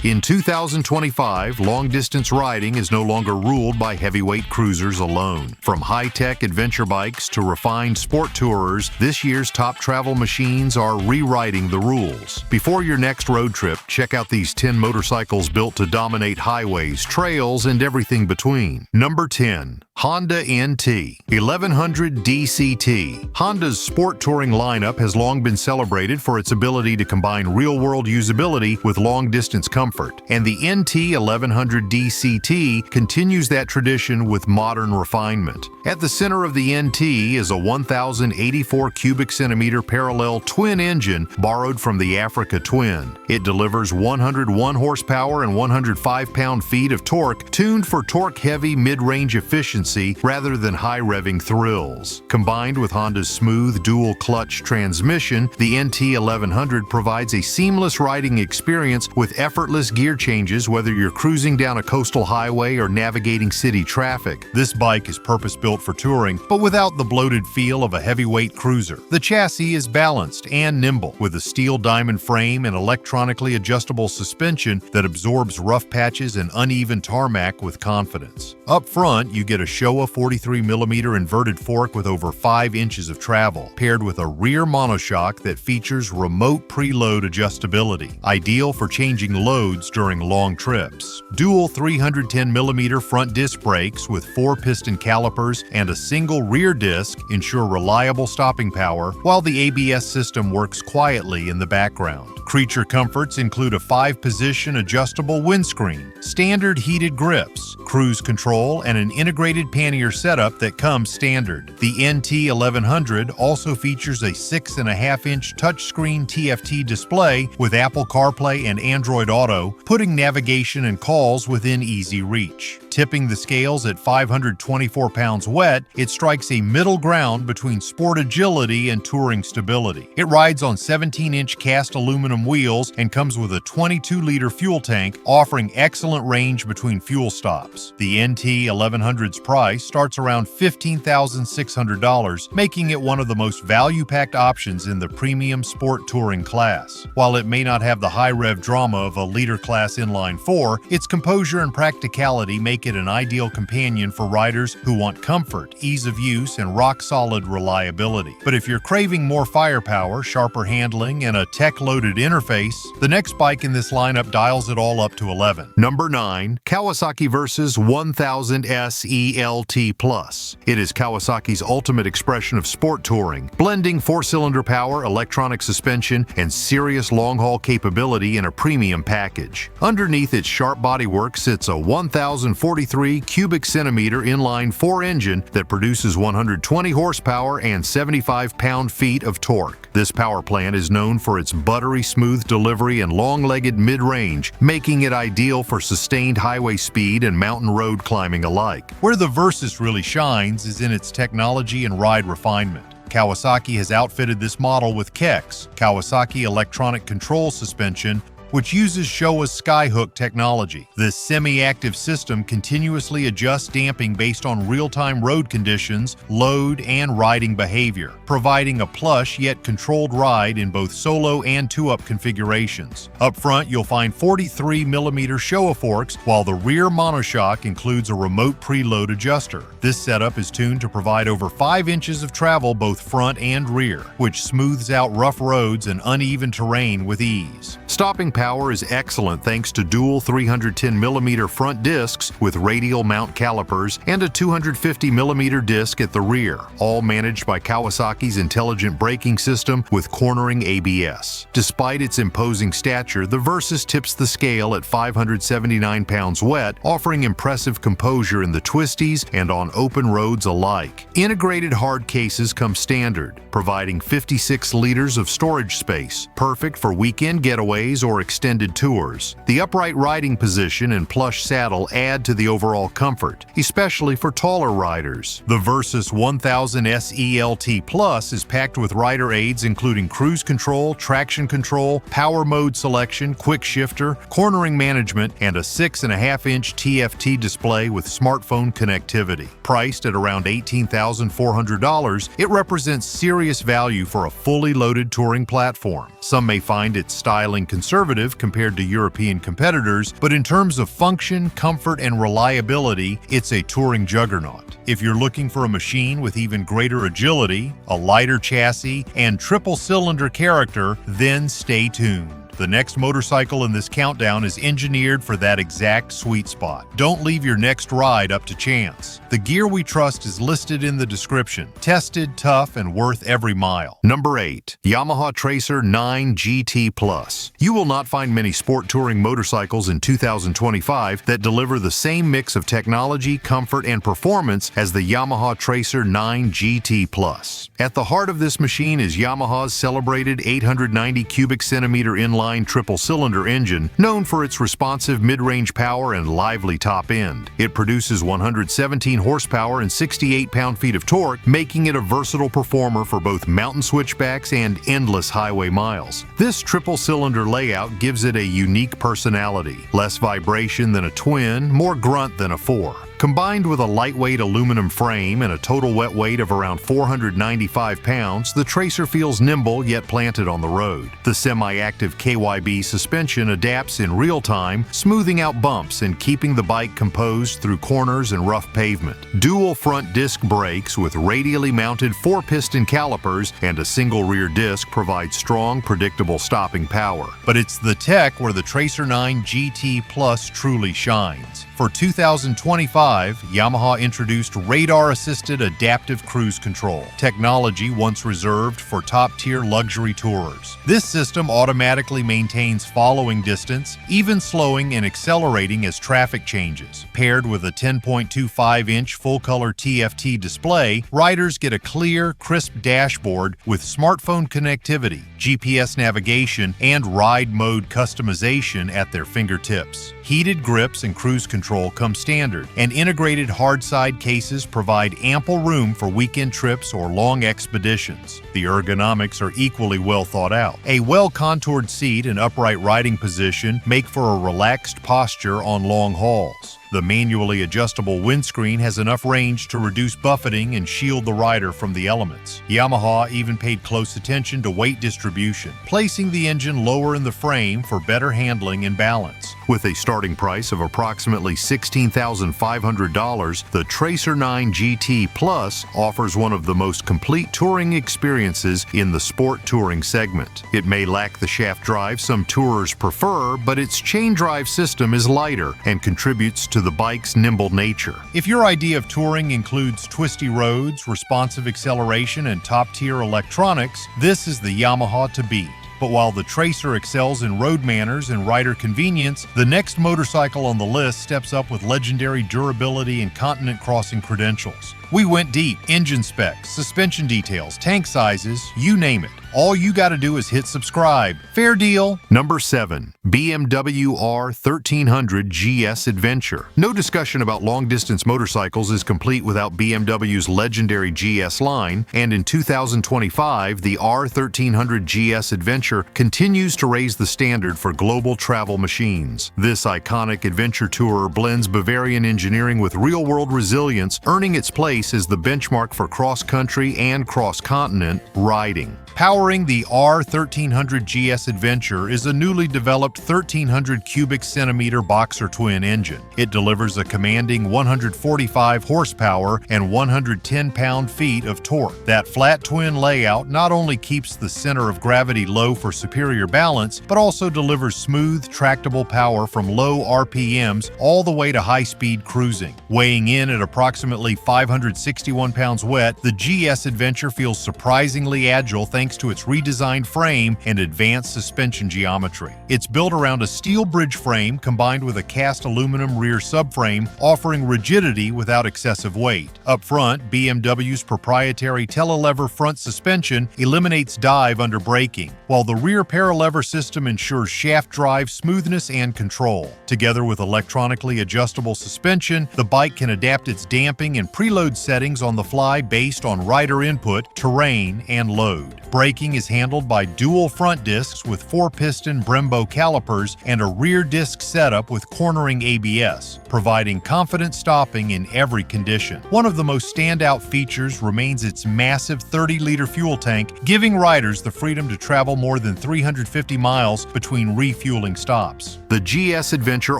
In 2025, long-distance riding is no longer ruled by heavyweight cruisers alone. From high-tech adventure bikes to refined sport tourers, this year's top travel machines are rewriting the rules. Before your next road trip, check out these 10 motorcycles built to dominate highways, trails, and everything between. Number 10. Honda NT 1100 DCT. Honda's sport touring lineup has long been celebrated for its ability to combine real-world usability with long-distance comfort, and the NT 1100 DCT continues that tradition with modern refinement. At the center of the NT is a 1,084 cubic centimeter parallel twin engine borrowed from the Africa Twin. It delivers 101 horsepower and 105 pound-feet of torque, tuned for torque-heavy mid-range efficiency rather than high-revving thrills. Combined with Honda's smooth dual-clutch transmission, the NT 1100 provides a seamless riding experience with effortless gear changes whether you're cruising down a coastal highway or navigating city traffic. This bike is purpose-built for touring, but without the bloated feel of a heavyweight cruiser. The chassis is balanced and nimble, with a steel diamond frame and electronically adjustable suspension that absorbs rough patches and uneven tarmac with confidence. Up front, you get a Showa 43mm inverted fork with over 5 inches of travel, paired with a rear monoshock that features remote preload adjustability, ideal for changing loads during long trips. Dual 310mm front disc brakes with 4 piston calipers and a single rear disc ensure reliable stopping power, while the ABS system works quietly in the background. Creature comforts include a 5-position adjustable windscreen, standard heated grips, cruise control, and an integrated pannier setup that comes standard. The NT 1100 also features a 6.5-inch touchscreen TFT display with Apple CarPlay and Android Auto, putting navigation and calls within easy reach. Tipping the scales at 524 pounds wet, it strikes a middle ground between sport agility and touring stability. It rides on 17-inch cast aluminum wheels and comes with a 22-liter fuel tank, offering excellent range between fuel stops. The NT 1100's price starts around $15,600, making it one of the most value-packed options in the premium sport touring class. While it may not have the high-rev drama of a leader-class inline 4, its composure and practicality make it an ideal companion for riders who want comfort, ease of use, and rock-solid reliability. But if you're craving more firepower, sharper handling, and a tech-loaded interface, the next bike in this lineup dials it all up to 11. Number 9. Kawasaki Versys 1000S ELT Plus. It is Kawasaki's ultimate expression of sport touring, blending 4-cylinder power, electronic suspension, and serious long-haul capability in a premium package. Underneath its sharp bodywork sits a 1,043 cubic centimeter inline 4 engine that produces 120 horsepower and 75 pound-feet of torque. This power plant is known for its buttery smooth delivery and long-legged mid-range, making it ideal for sustained highway speed and mountain road climbing alike. Where the Versys really shines is in its technology and ride refinement. Kawasaki has outfitted this model with KEX, Kawasaki Electronic Control Suspension, which uses Showa's Skyhook technology. This semi-active system continuously adjusts damping based on real-time road conditions, load, and riding behavior, providing a plush yet controlled ride in both solo and 2-up configurations. Up front, you'll find 43mm Showa forks, while the rear monoshock includes a remote preload adjuster. This setup is tuned to provide over 5 inches of travel both front and rear, which smooths out rough roads and uneven terrain with ease. Stopping power is excellent thanks to dual 310mm front discs with radial mount calipers and a 250mm disc at the rear, all managed by Kawasaki's intelligent braking system with cornering ABS. Despite its imposing stature, the Versys tips the scale at 579 pounds wet, offering impressive composure in the twisties and on open roads alike. Integrated hard cases come standard, providing 56 liters of storage space, perfect for weekend getaways or extended tours. The upright riding position and plush saddle add to the overall comfort, especially for taller riders. The Versys 1000S ELT Plus is packed with rider aids including cruise control, traction control, power mode selection, quick shifter, cornering management, and a 6.5-inch TFT display with smartphone connectivity. Priced at around $18,400, it represents serious value for a fully loaded touring platform. Some may find its styling conservative, conservative compared to European competitors, but in terms of function, comfort, and reliability, it's a touring juggernaut. If you're looking for a machine with even greater agility, a lighter chassis, and triple-cylinder character, then stay tuned. The next motorcycle in this countdown is engineered for that exact sweet spot. Don't leave your next ride up to chance. The gear we trust is listed in the description. Tested, tough, and worth every mile. Number 8. Yamaha Tracer 9 GT Plus. You will not find many sport touring motorcycles in 2025 that deliver the same mix of technology, comfort, and performance as the Yamaha Tracer 9 GT Plus. At the heart of this machine is Yamaha's celebrated 890 cubic centimeter inline triple-cylinder engine, known for its responsive mid-range power and lively top end. It produces 117 horsepower and 68 pound-feet of torque, making it a versatile performer for both mountain switchbacks and endless highway miles. This triple-cylinder layout gives it a unique personality. Less vibration than a twin, more grunt than a 4. Combined with a lightweight aluminum frame and a total wet weight of around 495 pounds, the Tracer feels nimble yet planted on the road. The semi-active KYB suspension adapts in real time, smoothing out bumps and keeping the bike composed through corners and rough pavement. Dual front disc brakes with radially mounted 4-piston calipers and a single rear disc provide strong, predictable stopping power. But it's the tech where the Tracer 9 GT Plus truly shines. For 2025, Yamaha introduced radar-assisted adaptive cruise control, technology once reserved for top-tier luxury tourers. This system automatically maintains following distance, even slowing and accelerating as traffic changes. Paired with a 10.25-inch full-color TFT display, riders get a clear, crisp dashboard with smartphone connectivity, GPS navigation, and ride mode customization at their fingertips. Heated grips and cruise control come standard, and integrated hardside cases provide ample room for weekend trips or long expeditions. The ergonomics are equally well thought out. A well-contoured seat and upright riding position make for a relaxed posture on long hauls. The manually adjustable windscreen has enough range to reduce buffeting and shield the rider from the elements. Yamaha even paid close attention to weight distribution, placing the engine lower in the frame for better handling and balance. With a starting price of approximately $16,500, the Tracer 9 GT Plus offers one of the most complete touring experiences in the sport touring segment. It may lack the shaft drive some tourers prefer, but its chain drive system is lighter and contributes to the bike's nimble nature. If your idea of touring includes twisty roads, responsive acceleration, and top-tier electronics, this is the Yamaha to beat. But while the Tracer excels in road manners and rider convenience, the next motorcycle on the list steps up with legendary durability and continent-crossing credentials. We went deep. Engine specs, suspension details, tank sizes, you name it. All you gotta do is hit subscribe. Fair deal. Number 7. BMW R 1300 GS Adventure. No discussion about long-distance motorcycles is complete without BMW's legendary GS line, and in 2025, the R 1300 GS Adventure continues to raise the standard for global travel machines. This iconic adventure tourer blends Bavarian engineering with real-world resilience, earning its place as the benchmark for cross-country and cross-continent riding. Powering the R 1300 GS Adventure is a newly developed 1300 cubic centimeter boxer twin engine. It delivers a commanding 145 horsepower and 110 pound-feet of torque. That flat twin layout not only keeps the center of gravity low for superior balance, but also delivers smooth, tractable power from low RPMs all the way to high-speed cruising. Weighing in at approximately 561 pounds wet, the GS Adventure feels surprisingly agile thanks to its redesigned frame and advanced suspension geometry. It's built around a steel bridge frame combined with a cast aluminum rear subframe, offering rigidity without excessive weight. Up front, BMW's proprietary telelever front suspension eliminates dive under braking, while the rear paralever system ensures shaft drive smoothness and control. Together with electronically adjustable suspension, the bike can adapt its damping and preload settings on the fly based on rider input, terrain, and load. Braking is handled by dual front discs with 4-piston Brembo calipers and a rear disc setup with cornering ABS, providing confident stopping in every condition. One of the most standout features remains its massive 30-liter fuel tank, giving riders the freedom to travel more than 350 miles between refueling stops. The GS Adventure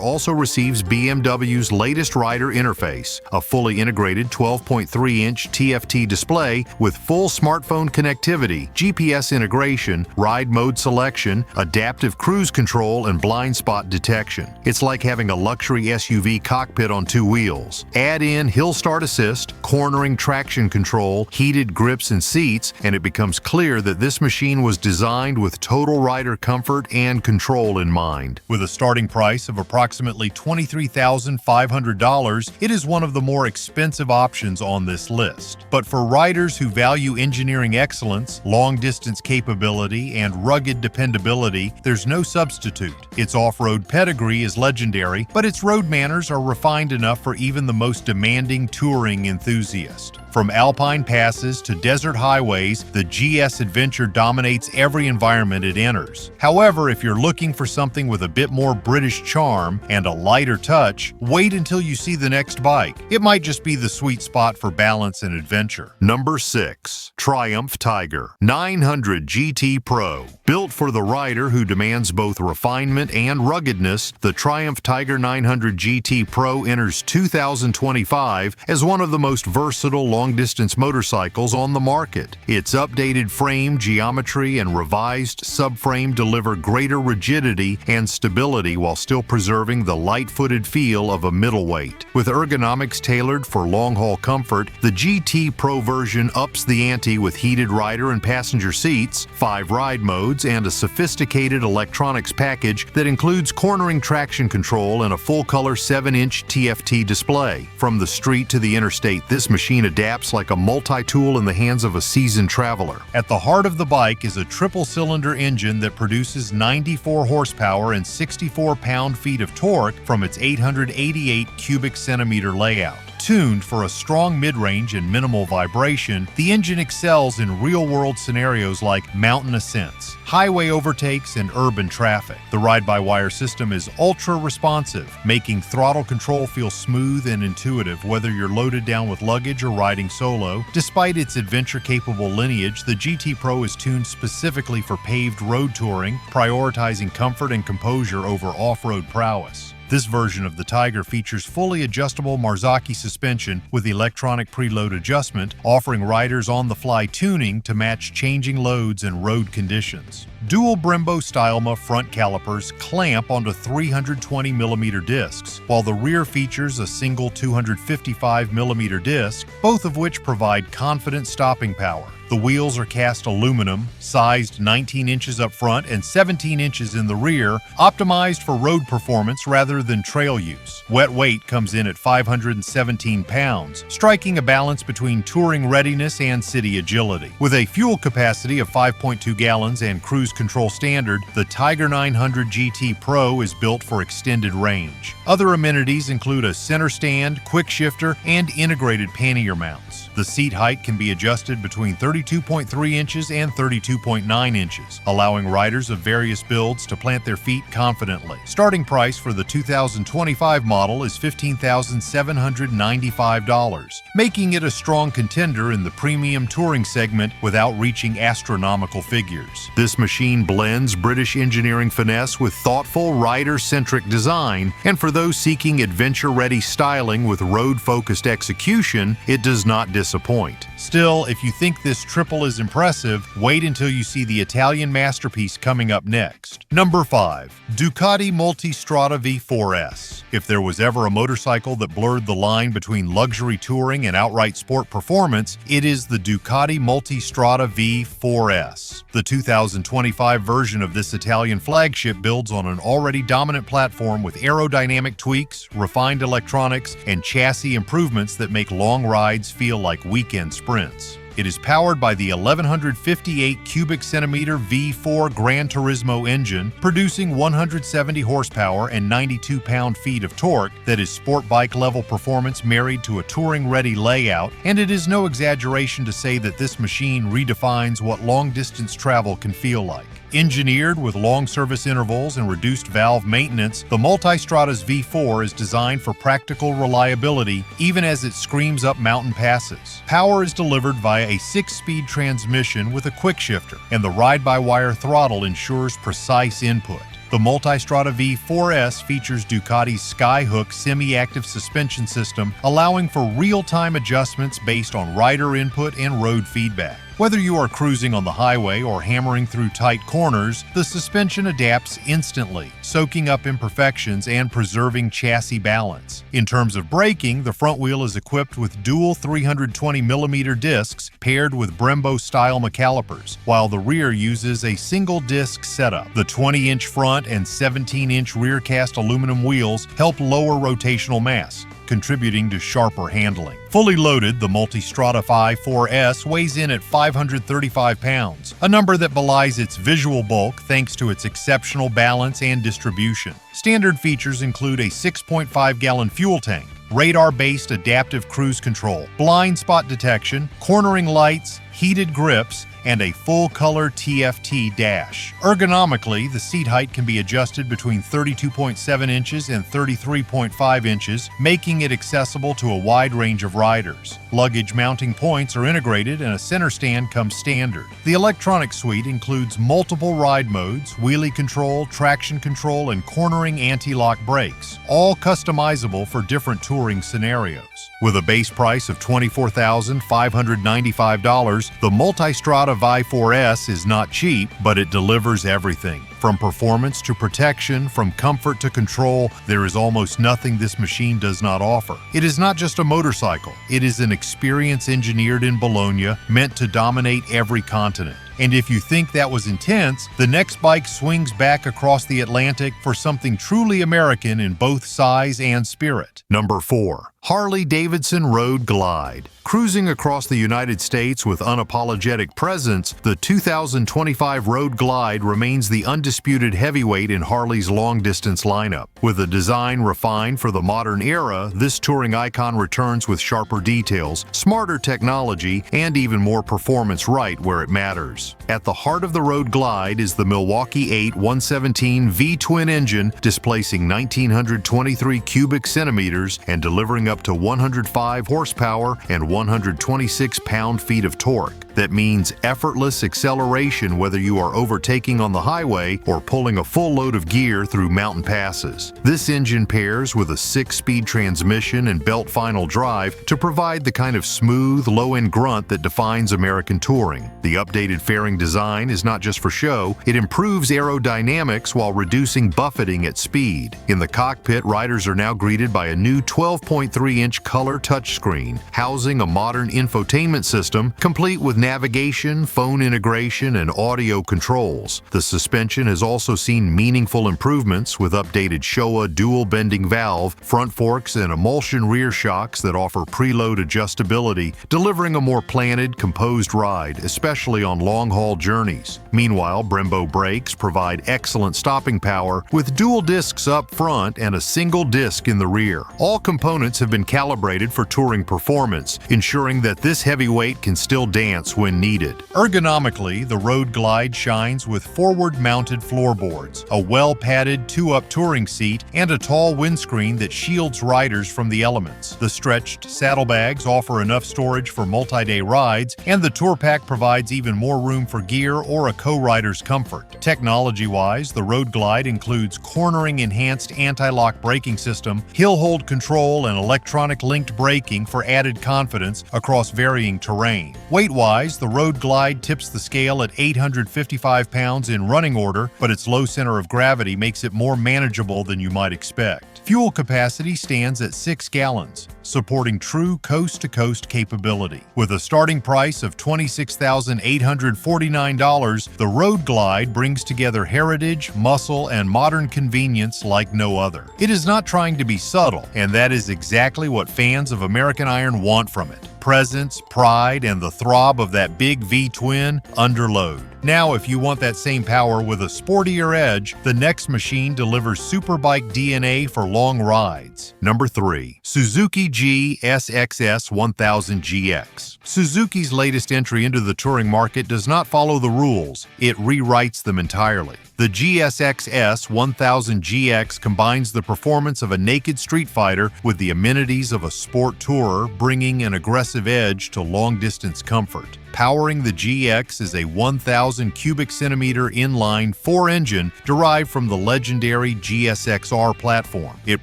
also receives BMW's latest rider interface, a fully integrated 12.3-inch TFT display with full smartphone connectivity, GPS integration, ride mode selection, adaptive cruise control, and blind spot detection. It's like having a luxury SUV cockpit on 2 wheels. Add in hill start assist, cornering traction control, heated grips and seats, and it becomes clear that this machine was designed with total rider comfort and control in mind. With a starting price of approximately $23,500, it is one of the more expensive options on this list. But for riders who value engineering excellence, long-distance capability, and rugged dependability, there's no substitute. Its off-road pedigree is legendary, but its road manners are refined enough for even the most demanding touring enthusiast. From alpine passes to desert highways, the GS Adventure dominates every environment it enters. However, if you're looking for something with a bit more British charm and a lighter touch, wait until you see the next bike. It might just be the sweet spot for balance and adventure. Number 6. Triumph Tiger 900 GT Pro. Built for the rider who demands both refinement and ruggedness, the Triumph Tiger 900 GT Pro enters 2025 as one of the most versatile long-distance motorcycles on the market. Its updated frame geometry and revised subframe deliver greater rigidity and stability while still preserving the light-footed feel of a middleweight. With ergonomics tailored for long-haul comfort, the GT Pro version ups the ante with heated rider and passenger seats, 5 ride modes, and a sophisticated electronics package that includes cornering traction control and a full-color 7-inch TFT display. From the street to the interstate, this machine adapts like a multi-tool in the hands of a seasoned traveler. At the heart of the bike is a triple-cylinder engine that produces 94 horsepower and 64 pound-feet of torque from its 888 cubic centimeter layout. Tuned for a strong mid-range and minimal vibration, the engine excels in real-world scenarios like mountain ascents, highway overtakes, and urban traffic. The ride-by-wire system is ultra-responsive, making throttle control feel smooth and intuitive whether you're loaded down with luggage or riding solo. Despite its adventure-capable lineage, the GT Pro is tuned specifically for paved road touring, prioritizing comfort and composure over off-road prowess. This version of the Tiger features fully adjustable Marzocchi suspension with electronic preload adjustment, offering riders on-the-fly tuning to match changing loads and road conditions. Dual Brembo Stylema front calipers clamp onto 320mm discs, while the rear features a single 255mm disc, both of which provide confident stopping power. The wheels are cast aluminum, sized 19 inches up front and 17 inches in the rear, optimized for road performance rather than trail use. Wet weight comes in at 517 pounds, striking a balance between touring readiness and city agility. With a fuel capacity of 5.2 gallons and cruise control standard, the Tiger 900 GT Pro is built for extended range. Other amenities include a center stand, quick shifter, and integrated pannier mounts. The seat height can be adjusted between 32.3 inches and 32.9 inches, allowing riders of various builds to plant their feet confidently. Starting price for the 2025 model is $15,795, making it a strong contender in the premium touring segment without reaching astronomical figures. This machine blends British engineering finesse with thoughtful, rider-centric design, and for those seeking adventure-ready styling with road-focused execution, it does not disappoint. Still, if you think this triple is impressive, wait until you see the Italian masterpiece coming up next. Number 5. Ducati Multistrada V4S. If there was ever a motorcycle that blurred the line between luxury touring and outright sport performance, it is the Ducati Multistrada V4S. The 2025 version of this Italian flagship builds on an already dominant platform with aerodynamic tweaks, refined electronics, and chassis improvements that make long rides feel like weekend sprints. It is powered by the 1158 cubic centimeter V4 Gran Turismo engine, producing 170 horsepower and 92 pound-feet of torque that is sport bike level performance married to a touring-ready layout, and it is no exaggeration to say that this machine redefines what long-distance travel can feel like. Engineered with long service intervals and reduced valve maintenance, the Multistrada's V4 is designed for practical reliability even as it screams up mountain passes. Power is delivered via a 6-speed transmission with a quick shifter, and the ride-by-wire throttle ensures precise input. The Multistrada V4S features Ducati's Skyhook semi-active suspension system, allowing for real-time adjustments based on rider input and road feedback. Whether you are cruising on the highway or hammering through tight corners, the suspension adapts instantly, soaking up imperfections and preserving chassis balance. In terms of braking, the front wheel is equipped with dual 320mm discs paired with Brembo-style McCalipers, while the rear uses a single-disc setup. The 20-inch front and 17-inch rear-cast aluminum wheels help lower rotational mass, contributing to sharper handling. Fully loaded, the Multistrada V4S weighs in at 535 pounds, a number that belies its visual bulk thanks to its exceptional balance and distribution. Standard features include a 6.5-gallon fuel tank, radar-based adaptive cruise control, blind spot detection, cornering lights, heated grips, and a full-color TFT dash. Ergonomically, the seat height can be adjusted between 32.7 inches and 33.5 inches, making it accessible to a wide range of riders. Luggage mounting points are integrated and a center stand comes standard. The electronic suite includes multiple ride modes, wheelie control, traction control, and cornering anti-lock brakes, all customizable for different touring scenarios. With a base price of $24,595, the Multistrada V4S is not cheap, but it delivers everything. From performance to protection, from comfort to control, there is almost nothing this machine does not offer. It is not just a motorcycle, it is an experience engineered in Bologna, meant to dominate every continent. And if you think that was intense, the next bike swings back across the Atlantic for something truly American in both size and spirit. Number 4. Harley-Davidson Road Glide. Cruising across the United States with unapologetic presence, the 2025 Road Glide remains the undisputed heavyweight in Harley's long-distance lineup. With a design refined for the modern era, this touring icon returns with sharper details, smarter technology, and even more performance right where it matters. At the heart of the Road Glide is the Milwaukee 8 117 V-twin engine, displacing 1,923 cubic centimeters and delivering up to 105 horsepower and 126 pound-feet of torque. That means effortless acceleration whether you are overtaking on the highway or pulling a full load of gear through mountain passes. This engine pairs with a 6-speed transmission and belt final drive to provide the kind of smooth, low-end grunt that defines American touring. The updated fairing design is not just for show, it improves aerodynamics while reducing buffeting at speed. In the cockpit, riders are now greeted by a new 12.3-inch color touchscreen, housing a modern infotainment system complete with navigation, phone integration, and audio controls. The suspension has also seen meaningful improvements with updated Showa dual bending valve, front forks, and emulsion rear shocks that offer preload adjustability, delivering a more planted, composed ride, especially on long-haul journeys. Meanwhile, Brembo brakes provide excellent stopping power with dual discs up front and a single disc in the rear. All components have been calibrated for touring performance, ensuring that this heavyweight can still dance when needed. Ergonomically, the Road Glide shines with forward-mounted floorboards, a well-padded 2-up touring seat, and a tall windscreen that shields riders from the elements. The stretched saddlebags offer enough storage for multi-day rides, and the Tour Pack provides even more room for gear or a co-rider's comfort. Technology-wise, the Road Glide includes cornering enhanced anti-lock braking system, hill hold control, and electronic linked braking for added confidence across varying terrain. Weight-wise, the Road Glide tips the scale at 855 pounds in running order, but its low center of gravity makes it more manageable than you might expect. Fuel capacity stands at 6 gallons, supporting true coast-to-coast capability. With a starting price of $26,849, the Road Glide brings together heritage, muscle, and modern convenience like no other. It is not trying to be subtle, and that is exactly what fans of American Iron want from it. presence, pride, and the throb of that big V-twin under load. Now, if you want that same power with a sportier edge, the next machine delivers superbike DNA for long rides. Number 3. Suzuki GSX-S 1000 GX. Suzuki's latest entry into the touring market does not follow the rules, it rewrites them entirely. The GSX-S 1000 GX combines the performance of a naked street fighter with the amenities of a sport tourer, bringing an aggressive edge to long-distance comfort. Powering the GX is a 1,000 cubic centimeter inline 4-engine derived from the legendary GSX-R platform. It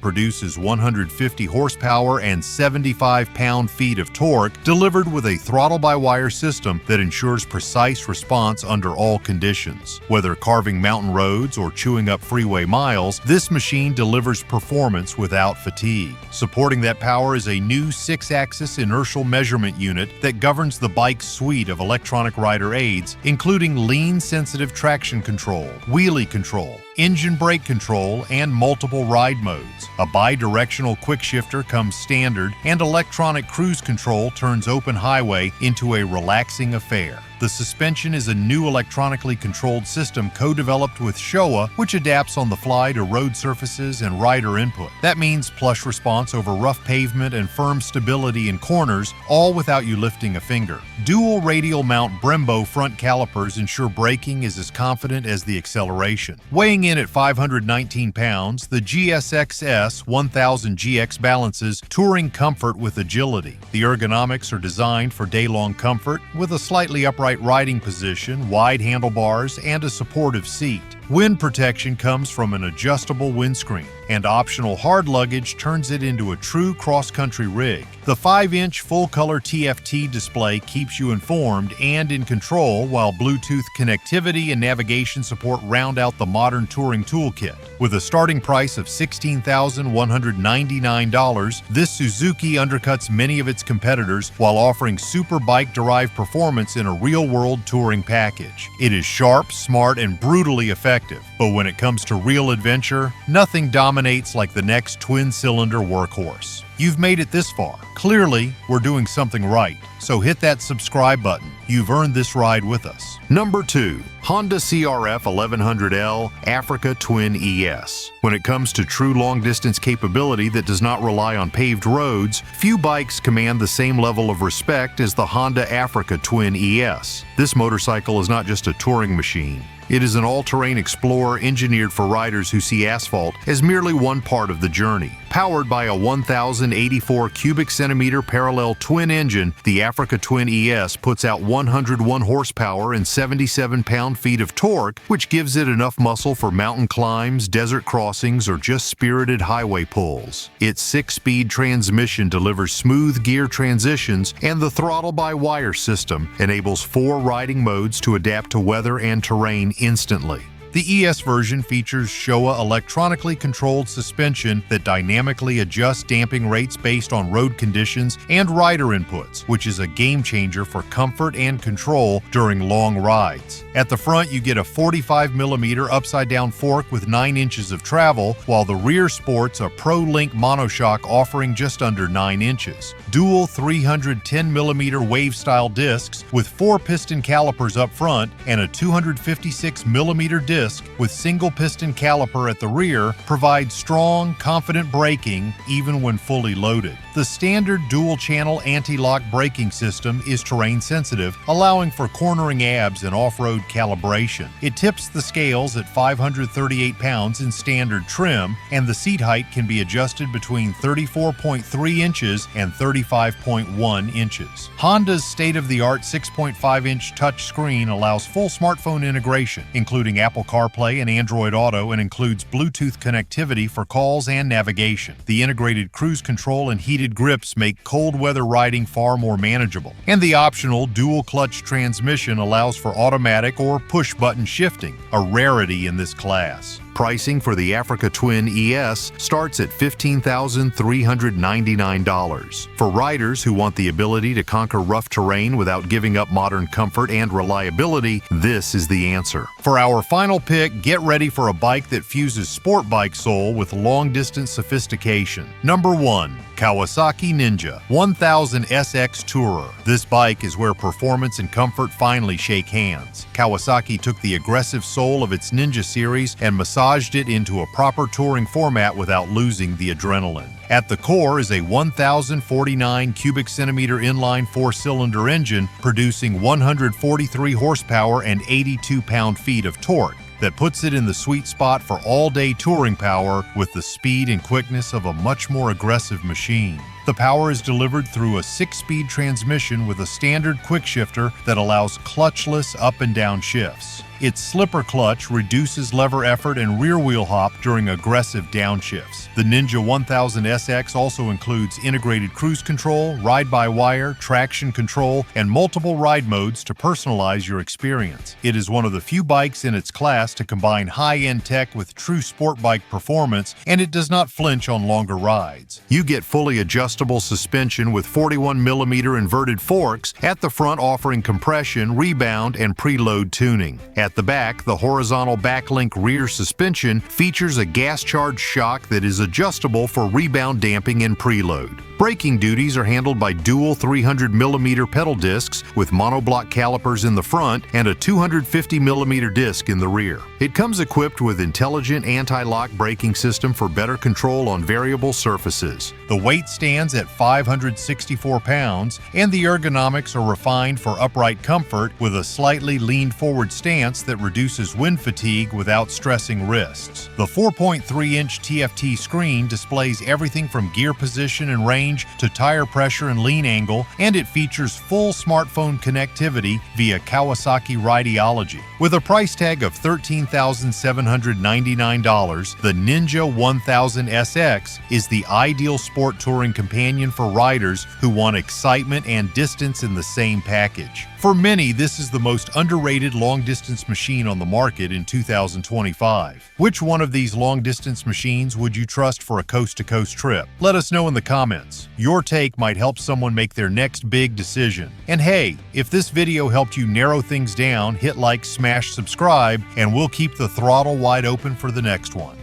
produces 150 horsepower and 75 pound-feet of torque, delivered with a throttle-by-wire system that ensures precise response under all conditions. Whether carving mountain roads or chewing up freeway miles, this machine delivers performance without fatigue. Supporting that power is a new 6-axis inertial measurement unit that governs the bike's suite of electronic rider aids, including lean-sensitive traction control, wheelie control, engine brake control, and multiple ride modes. A bi-directional quick shifter comes standard, and electronic cruise control turns open highway into a relaxing affair. The suspension is a new electronically controlled system co-developed with Showa, which adapts on the fly to road surfaces and rider input. That means plush response over rough pavement and firm stability in corners, all without you lifting a finger. Dual radial mount Brembo front calipers ensure braking is as confident as the acceleration. Weighing in at 519 pounds, the GSX-S 1000 GX balances touring comfort with agility. The ergonomics are designed for day-long comfort, with a slightly upright riding position, wide handlebars, and a supportive seat. Wind protection comes from an adjustable windscreen, and optional hard luggage turns it into a true cross-country rig. The 5-inch full-color TFT display keeps you informed and in control, while Bluetooth connectivity and navigation support round out the modern touring toolkit. With a starting price of $16,199, this Suzuki undercuts many of its competitors while offering super bike-derived performance in a real-world touring package. It is sharp, smart, and brutally effective. But when it comes to real adventure, nothing dominates like the next twin-cylinder workhorse. You've made it this far. Clearly, we're doing something right. So hit that subscribe button. You've earned this ride with us. Number 2. Honda CRF 1100L Africa Twin ES. When it comes to true long-distance capability that does not rely on paved roads, few bikes command the same level of respect as the Honda Africa Twin ES. This motorcycle is not just a touring machine. It is an all-terrain explorer engineered for riders who see asphalt as merely one part of the journey. Powered by a 1,084 cubic centimeter parallel twin engine, the Africa Twin ES puts out 101 horsepower and 77 pound-feet of torque, which gives it enough muscle for mountain climbs, desert crossings, or just spirited highway pulls. Its 6-speed transmission delivers smooth gear transitions, and the throttle-by-wire system enables 4 riding modes to adapt to weather and terrain instantly. The ES version features Showa electronically controlled suspension that dynamically adjusts damping rates based on road conditions and rider inputs, which is a game changer for comfort and control during long rides. At the front, you get a 45mm upside-down fork with 9 inches of travel, while the rear sports a Pro-Link monoshock offering just under 9 inches. Dual 310mm wave-style discs with 4 piston calipers up front and a 256mm disc with single piston caliper at the rear provides strong, confident braking even when fully loaded. The standard dual-channel anti-lock braking system is terrain sensitive, allowing for cornering abs and off-road calibration. It tips the scales at 538 pounds in standard trim, and the seat height can be adjusted between 34.3 inches and 35.1 inches. Honda's state-of-the-art 6.5-inch touchscreen allows full smartphone integration, including Apple CarPlay and Android Auto, and includes Bluetooth connectivity for calls and navigation. The integrated cruise control and heated grips make cold weather riding far more manageable. And the optional dual-clutch transmission allows for automatic or push-button shifting, a rarity in this class. Pricing for the Africa Twin ES starts at $15,399. For riders who want the ability to conquer rough terrain without giving up modern comfort and reliability, this is the answer. For our final pick, get ready for a bike that fuses sport bike soul with long-distance sophistication. Number 1. Kawasaki Ninja 1000 SX Tourer. This bike is where performance and comfort finally shake hands. Kawasaki took the aggressive soul of its Ninja series and massaged it into a proper touring format without losing the adrenaline. At the core is a 1,049 cubic centimeter inline four-cylinder engine producing 143 horsepower and 82 pound-feet of torque that puts it in the sweet spot for all-day touring power with the speed and quickness of a much more aggressive machine. The power is delivered through a 6-speed transmission with a standard quick shifter that allows clutchless up and down shifts. Its slipper clutch reduces lever effort and rear wheel hop during aggressive downshifts. The Ninja 1000 SX also includes integrated cruise control, ride-by-wire, traction control, and multiple ride modes to personalize your experience. It is one of the few bikes in its class to combine high-end tech with true sport bike performance, and it does not flinch on longer rides. You get fully adjustable suspension with 41mm inverted forks at the front, offering compression, rebound, and preload tuning. At the back, the horizontal backlink rear suspension features a gas-charged shock that is adjustable for rebound damping and preload. Braking duties are handled by dual 300mm pedal discs with monoblock calipers in the front and a 250mm disc in the rear. It comes equipped with intelligent anti-lock braking system for better control on variable surfaces. The weight stands at 564 pounds, and the ergonomics are refined for upright comfort with a slightly leaned forward stance that reduces wind fatigue without stressing wrists. The 4.3-inch TFT screen displays everything from gear position and range to tire pressure and lean angle, and it features full smartphone connectivity via Kawasaki Rideology. With a price tag of $13,799, the Ninja 1000 SX is the ideal sport touring companion for riders who want excitement and distance in the same package. For many, this is the most underrated long-distance machine on the market in 2025. Which one of these long-distance machines would you trust for a coast-to-coast trip? Let us know in the comments. Your take might help someone make their next big decision. And hey, if this video helped you narrow things down, hit like, smash subscribe, and we'll keep the throttle wide open for the next one.